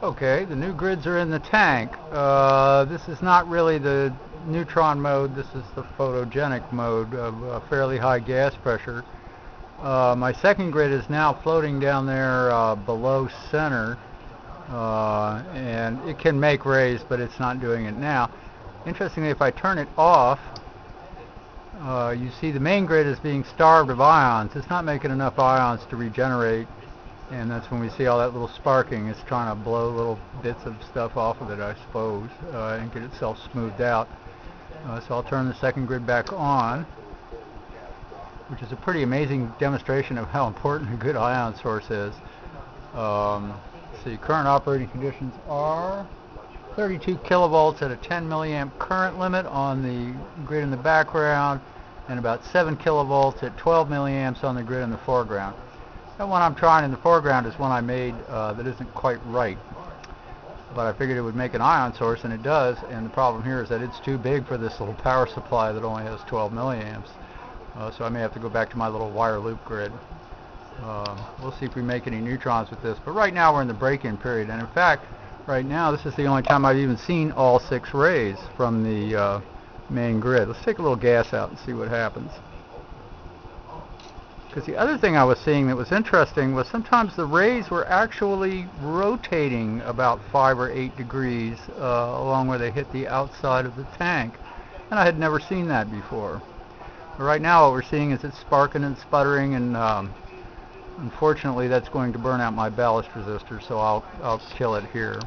Okay, the new grids are in the tank. This is not really the neutron mode, this is the photogenic mode of fairly high gas pressure. My second grid is now floating down there below center, and it can make rays, but it's not doing it now. Interestingly, if I turn it off, you see the main grid is being starved of ions. It's not making enough ions to regenerate, and that's when we see all that little sparking. It's trying to blow little bits of stuff off of it, I suppose, and get itself smoothed out. So I'll turn the second grid back on, which is a pretty amazing demonstration of how important a good ion source is. See, current operating conditions are 32 kilovolts at a 10 milliamp current limit on the grid in the background, and about 7 kilovolts at 12 milliamps on the grid in the foreground. That one I'm trying in the foreground is one I made that isn't quite right, but I figured it would make an ion source, and it does. And the problem here is that it's too big for this little power supply that only has 12 milliamps. So I may have to go back to my little wire loop grid. We'll see if we make any neutrons with this, but right now we're in the break-in period, and in fact right now this is the only time I've even seen all 6 rays from the main grid. Let's take a little gas out and see what happens. Because the other thing I was seeing that was interesting was sometimes the rays were actually rotating about 5 or 8 degrees along where they hit the outside of the tank, and I had never seen that before. But right now what we're seeing is it's sparking and sputtering, and unfortunately that's going to burn out my ballast resistor, so I'll kill it here.